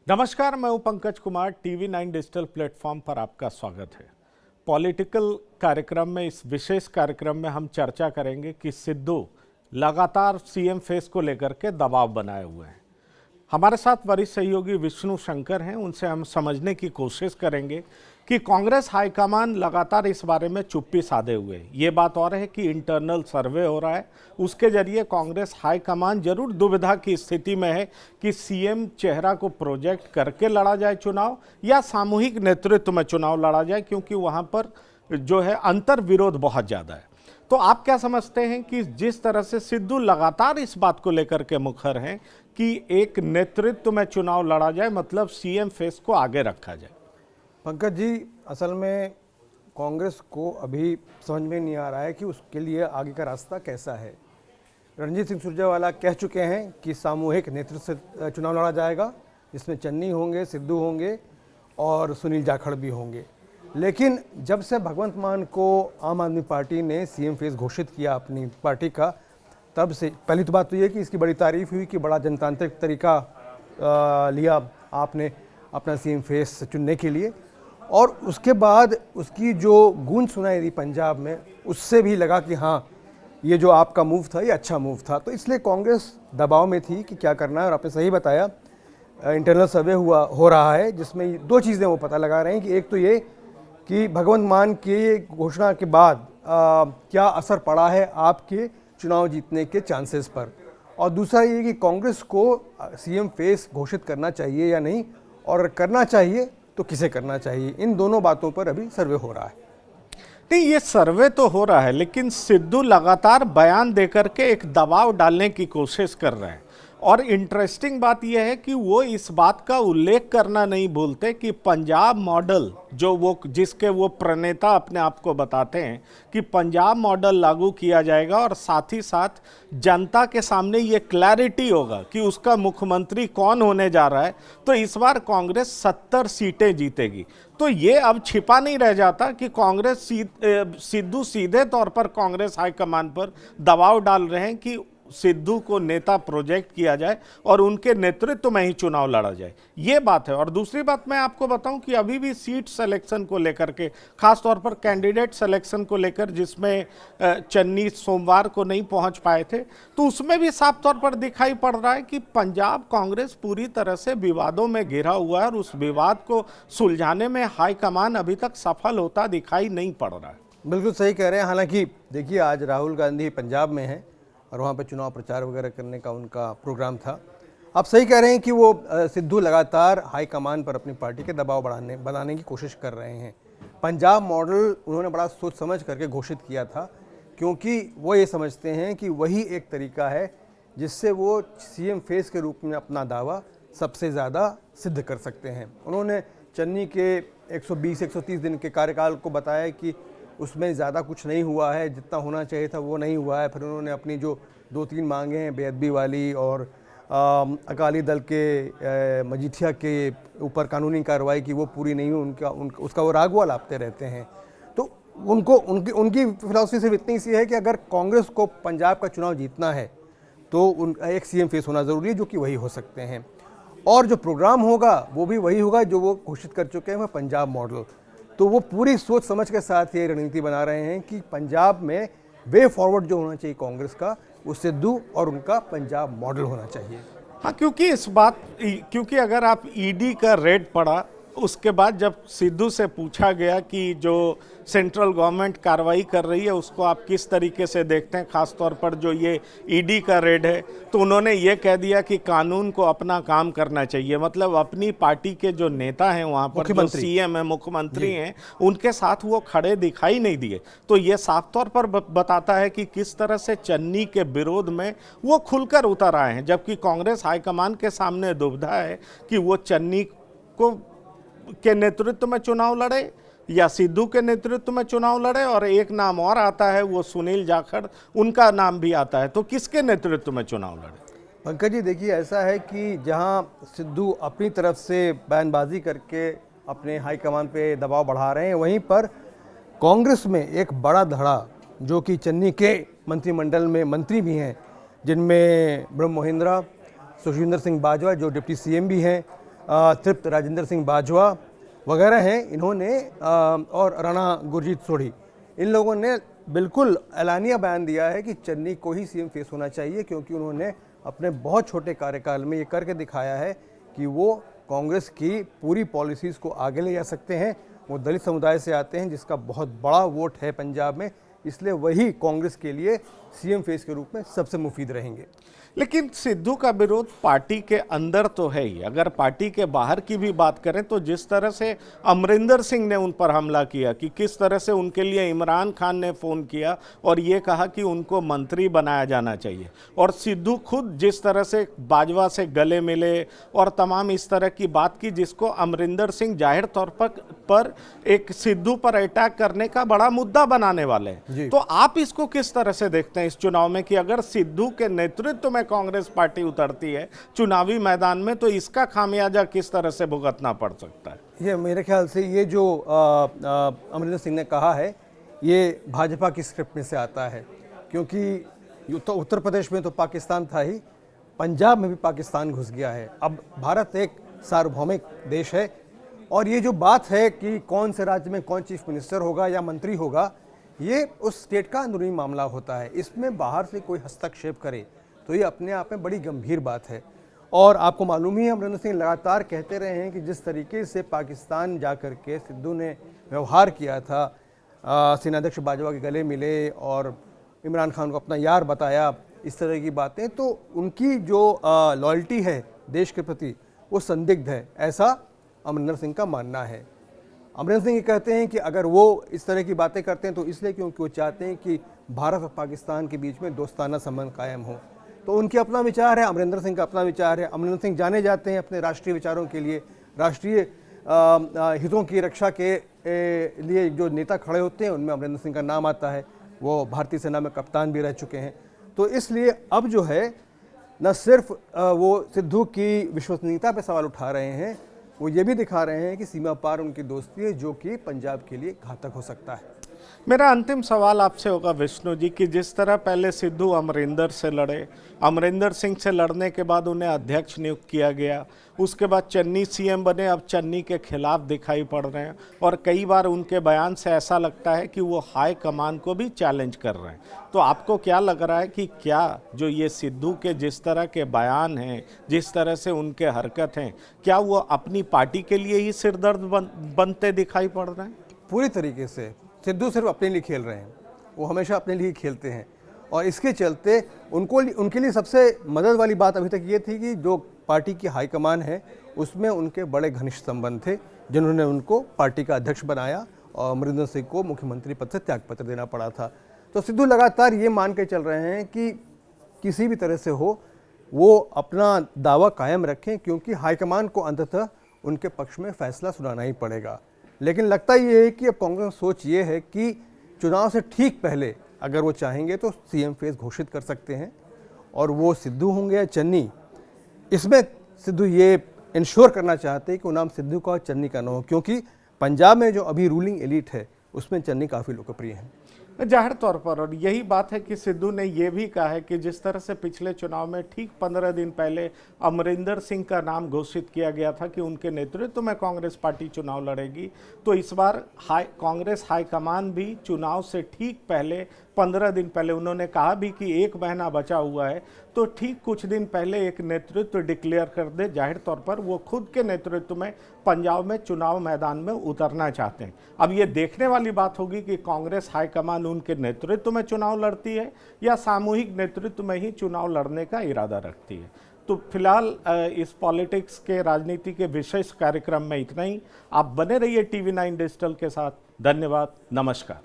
नमस्कार, मैं हूं Pankaj Kumar. TV9 digital platform पर आपका स्वागत है। पॉलिटिकल कार्यक्रम में, इस विशेष कार्यक्रम में हम चर्चा करेंगे कि सिद्धू लगातार सीएम फेस को लेकर के दबाव बनाए हुए हैं। हमारे साथ वरिष्ठ सहयोगी विष्णु शंकर हैं, उनसे हम समझने की कोशिश करेंगे कि कांग्रेस हाईकमान लगातार इस बारे में चुप्पी साधे हुए है। ये बात और है कि इंटरनल सर्वे हो रहा है, उसके जरिए कांग्रेस हाईकमान जरूर दुविधा की स्थिति में है कि सीएम चेहरा को प्रोजेक्ट करके लड़ा जाए चुनाव या सामूहिक नेतृत्व में चुनाव लड़ा जाए, क्योंकि वहां पर जो है अंतर विरोध बहुत ज़्यादा है। तो आप क्या समझते हैं कि जिस तरह से सिद्धू लगातार इस बात को लेकर के मुखर हैं कि एक नेतृत्व में चुनाव लड़ा जाए, मतलब सीएम फेस को आगे रखा जाए? पंकज जी, असल में कांग्रेस को अभी समझ में नहीं आ रहा है कि उसके लिए आगे का रास्ता कैसा है। रणजीत सिंह सुरजेवाला कह चुके हैं कि सामूहिक नेतृत्व से चुनाव लड़ा जाएगा, जिसमें चन्नी होंगे, सिद्धू होंगे और सुनील जाखड़ भी होंगे। लेकिन जब से भगवंत मान को आम आदमी पार्टी ने सीएम फेस घोषित किया अपनी पार्टी का, तब से पहली तो बात तो ये कि इसकी बड़ी तारीफ हुई कि बड़ा जनतांत्रिक तरीका लिया आपने अपना सीएम फेस चुनने के लिए, और उसके बाद उसकी जो गूंज सुनाई दी पंजाब में, उससे भी लगा कि हाँ, ये जो आपका मूव था ये अच्छा मूव था। तो इसलिए कांग्रेस दबाव में थी कि क्या करना है। और आपने सही बताया, इंटरनल सर्वे हो रहा है, जिसमें दो चीज़ें वो पता लगा रहे हैं कि एक तो ये कि भगवंत मान की घोषणा के बाद क्या असर पड़ा है आपके चुनाव जीतने के चांसेस पर, और दूसरा ये कि कांग्रेस को सीएम फेस घोषित करना चाहिए या नहीं, और करना चाहिए तो किसे करना चाहिए। इन दोनों बातों पर अभी सर्वे हो रहा है। नहीं, ये सर्वे तो हो रहा है, लेकिन सिद्धू लगातार बयान देकर के एक दबाव डालने की कोशिश कर रहे हैं। और इंटरेस्टिंग बात यह है कि वो इस बात का उल्लेख करना नहीं भूलते कि पंजाब मॉडल जिसके वो प्रणेता अपने आप को बताते हैं कि पंजाब मॉडल लागू किया जाएगा, और साथ ही साथ जनता के सामने ये क्लैरिटी होगा कि उसका मुख्यमंत्री कौन होने जा रहा है। तो इस बार कांग्रेस 70 सीटें जीतेगी। तो ये अब छिपा नहीं रह जाता कि कांग्रेस सिद्धू सीधे तौर पर कांग्रेस हाईकमान पर दबाव डाल रहे हैं कि सिद्धू को नेता प्रोजेक्ट किया जाए और उनके नेतृत्व में ही चुनाव लड़ा जाए। ये बात है। और दूसरी बात मैं आपको बताऊं कि अभी भी सीट सिलेक्शन को लेकर के, खास तौर पर कैंडिडेट सिलेक्शन को लेकर, जिसमें चन्नी सोमवार को नहीं पहुंच पाए थे, तो उसमें भी साफ तौर पर दिखाई पड़ रहा है कि पंजाब कांग्रेस पूरी तरह से विवादों में घिरा हुआ है, और उस विवाद को सुलझाने में हाईकमान अभी तक सफल होता दिखाई नहीं पड़ रहा है। बिल्कुल सही कह रहे हैं। हालांकि देखिए, आज राहुल गांधी पंजाब में हैं और वहाँ पे चुनाव प्रचार वगैरह करने का उनका प्रोग्राम था। आप सही कह रहे हैं कि वो सिद्धू लगातार हाईकमान पर अपनी पार्टी के दबाव बनाने की कोशिश कर रहे हैं। पंजाब मॉडल उन्होंने बड़ा सोच समझ करके घोषित किया था, क्योंकि वो ये समझते हैं कि वही एक तरीका है जिससे वो सीएम फेस के रूप में अपना दावा सबसे ज़्यादा सिद्ध कर सकते हैं। उन्होंने चन्नी के 120-130 दिन के कार्यकाल को बताया कि उसमें ज़्यादा कुछ नहीं हुआ है, जितना होना चाहिए था वो नहीं हुआ है। फिर उन्होंने अपनी जो 2-3 मांगे हैं, बेअदबी वाली और अकाली दल के मजीठिया के ऊपर कानूनी कार्रवाई की, वो पूरी नहीं हुई, उसका वो रागवा लापते रहते हैं। तो उनकी फिलॉसफी सिर्फ इतनी सी है कि अगर कांग्रेस को पंजाब का चुनाव जीतना है तो एक सीएम फेस होना ज़रूरी है, जो कि वही हो सकते हैं। और जो प्रोग्राम होगा वो भी वही होगा जो वो घोषित कर चुके हैं, वह पंजाब मॉडल। तो वो पूरी सोच समझ के साथ ये रणनीति बना रहे हैं कि पंजाब में वे फॉरवर्ड जो होना चाहिए कांग्रेस का, वो सिद्धू और उनका पंजाब मॉडल होना चाहिए। हाँ, क्योंकि अगर आप ईडी का रेड पड़ा, उसके बाद जब सिद्धू से पूछा गया कि जो सेंट्रल गवर्नमेंट कार्रवाई कर रही है उसको आप किस तरीके से देखते हैं, खास तौर पर जो ये ईडी का रेड है, तो उन्होंने ये कह दिया कि कानून को अपना काम करना चाहिए। मतलब अपनी पार्टी के जो नेता हैं वहाँ पर, जो सीएम है, मुख्यमंत्री हैं, उनके साथ वो खड़े दिखाई नहीं दिए। तो ये साफ तौर पर बताता है कि किस तरह से चन्नी के विरोध में वो खुलकर उतर आए हैं, जबकि कांग्रेस हाईकमान के सामने दुविधा है कि वो चन्नी के नेतृत्व में चुनाव लड़े या सिद्धू के नेतृत्व में चुनाव लड़े। और एक नाम और आता है, वो सुनील जाखड़, उनका नाम भी आता है। तो किसके नेतृत्व में चुनाव लड़े? पंकज जी, देखिए, ऐसा है कि जहां सिद्धू अपनी तरफ से बयानबाजी करके अपने हाईकमान पे दबाव बढ़ा रहे हैं, वहीं पर कांग्रेस में एक बड़ा धड़ा, जो कि चन्नी के मंत्रिमंडल में मंत्री भी हैं, जिनमें ब्रह्म मोहिंद्रा, सुखविंदर सिंह बाजवा जो डिप्टी सीएम भी हैं, तृप्त राजेंद्र सिंह बाजवा वगैरह हैं, इन्होंने और राणा गुरजीत सोढ़ी, इन लोगों ने बिल्कुल एलानिया बयान दिया है कि चन्नी को ही सीएम फेस होना चाहिए, क्योंकि उन्होंने अपने बहुत छोटे कार्यकाल में ये करके दिखाया है कि वो कांग्रेस की पूरी पॉलिसीज़ को आगे ले जा सकते हैं। वो दलित समुदाय से आते हैं जिसका बहुत बड़ा वोट है पंजाब में, इसलिए वही कांग्रेस के लिए सीएम फेस के रूप में सबसे मुफीद रहेंगे। लेकिन सिद्धू का विरोध पार्टी के अंदर तो है ही, अगर पार्टी के बाहर की भी बात करें तो जिस तरह से अमरिंदर सिंह ने उन पर हमला किया, कि किस तरह से उनके लिए इमरान खान ने फ़ोन किया और ये कहा कि उनको मंत्री बनाया जाना चाहिए, और सिद्धू खुद जिस तरह से बाजवा से गले मिले और तमाम इस तरह की बात की, जिसको अमरिंदर सिंह जाहिर तौर पर एक सिद्धू पर अटैक करने का बड़ा मुद्दा बनाने वाले हैं। तो आप इसको किस तरह से देखते हैं इस चुनाव में, कि अगर सिद्धू के नेतृत्व में कांग्रेस पार्टी उतरती है चुनावी मैदान में, तो इसका खामियाजा किस तरह से भुगतना पड़ सकता है? ये मेरे ख्याल से ये जो अमरिंदर सिंह ने कहा है, ये भाजपा की स्क्रिप्ट में से आता है, क्योंकि तो उत्तर प्रदेश में तो पाकिस्तान था ही, पंजाब में भी पाकिस्तान घुस गया है। अब भारत एक सार्वभौमिक देश है, और ये जो बात है कि कौन से राज्य में कौन चीफ मिनिस्टर होगा या मंत्री होगा, ये उस स्टेट का अंदरूनी मामला होता है। इसमें बाहर से कोई हस्तक्षेप करे तो ये अपने आप में बड़ी गंभीर बात है। और आपको मालूम ही है, अमरिंदर सिंह लगातार कहते रहे हैं कि जिस तरीके से पाकिस्तान जा कर के सिद्धू ने व्यवहार किया था, सेनाध्यक्ष बाजवा के गले मिले और इमरान खान को अपना यार बताया, इस तरह की बातें, तो उनकी जो लॉयल्टी है देश के प्रति वो संदिग्ध है, ऐसा अमरिंदर सिंह का मानना है। अमरिंदर सिंह ये कहते हैं कि अगर वो इस तरह की बातें करते हैं तो इसलिए क्योंकि वो चाहते हैं कि भारत और पाकिस्तान के बीच में दोस्ताना संबंध कायम हो। तो उनके अपना विचार है, अमरिंदर सिंह का अपना विचार है। अमरिंदर सिंह जाने जाते हैं अपने राष्ट्रीय विचारों के लिए, राष्ट्रीय हितों की रक्षा के लिए जो नेता खड़े होते हैं उनमें अमरिंदर सिंह का नाम आता है। वो भारतीय सेना में कप्तान भी रह चुके हैं। तो इसलिए अब जो है, न सिर्फ वो सिद्धू की विश्वसनीयता पर सवाल उठा रहे हैं, वो ये भी दिखा रहे हैं कि सीमा पार उनकी दोस्ती है, जो कि पंजाब के लिए घातक हो सकता है। मेरा अंतिम सवाल आपसे होगा विष्णु जी, कि जिस तरह पहले सिद्धू अमरिंदर से लड़े, अमरिंदर सिंह से लड़ने के बाद उन्हें अध्यक्ष नियुक्त किया गया, उसके बाद चन्नी सीएम बने, अब चन्नी के खिलाफ दिखाई पड़ रहे हैं, और कई बार उनके बयान से ऐसा लगता है कि वो हाई कमान को भी चैलेंज कर रहे हैं। तो आपको क्या लग रहा है कि क्या जो ये सिद्धू के जिस तरह के बयान हैं, जिस तरह से उनके हरकत हैं, क्या वो अपनी पार्टी के लिए ही सिरदर्द बनते दिखाई पड़ रहे हैं? पूरी तरीके से सिद्धू सिर्फ अपने लिए खेल रहे हैं, वो हमेशा अपने लिए खेलते हैं, और इसके चलते उनके लिए सबसे मदद वाली बात अभी तक ये थी कि जो पार्टी की हाईकमान है उसमें उनके बड़े घनिष्ठ संबंध थे, जिन्होंने उनको पार्टी का अध्यक्ष बनाया और अमरिंदर सिंह को मुख्यमंत्री पद से त्यागपत्र देना पड़ा था। तो सिद्धू लगातार ये मान के चल रहे हैं कि किसी भी तरह से हो वो अपना दावा कायम रखें, क्योंकि हाईकमान को अंततः उनके पक्ष में फैसला सुनाना ही पड़ेगा। लेकिन लगता ये है कि अब कांग्रेस सोच ये है कि चुनाव से ठीक पहले अगर वो चाहेंगे तो सीएम फेस घोषित कर सकते हैं, और वो सिद्धू होंगे या चन्नी, इसमें सिद्धू ये इंश्योर करना चाहते हैं कि वो नाम सिद्धू का और चन्नी का न हो, क्योंकि पंजाब में जो अभी रूलिंग एलिट है उसमें चन्नी काफ़ी लोकप्रिय हैं। जाहिर तौर पर, और यही बात है कि सिद्धू ने यह भी कहा है कि जिस तरह से पिछले चुनाव में ठीक 15 दिन पहले अमरिंदर सिंह का नाम घोषित किया गया था कि उनके नेतृत्व में कांग्रेस पार्टी चुनाव लड़ेगी, तो इस बार कांग्रेस हाईकमान भी चुनाव से ठीक पहले 15 दिन पहले, उन्होंने कहा भी कि 1 महीना बचा हुआ है, तो ठीक कुछ दिन पहले एक नेतृत्व डिक्लेयर कर दे। जाहिर तौर पर वो खुद के नेतृत्व में पंजाब में चुनाव मैदान में उतरना चाहते हैं। अब ये देखने वाली बात होगी कि कांग्रेस हाईकमान उनके नेतृत्व में चुनाव लड़ती है या सामूहिक नेतृत्व में ही चुनाव लड़ने का इरादा रखती है। तो फिलहाल इस पॉलिटिक्स के राजनीति के विशेष कार्यक्रम में इतना ही। आप बने रहिए TV9 डिजिटल के साथ। धन्यवाद, नमस्कार।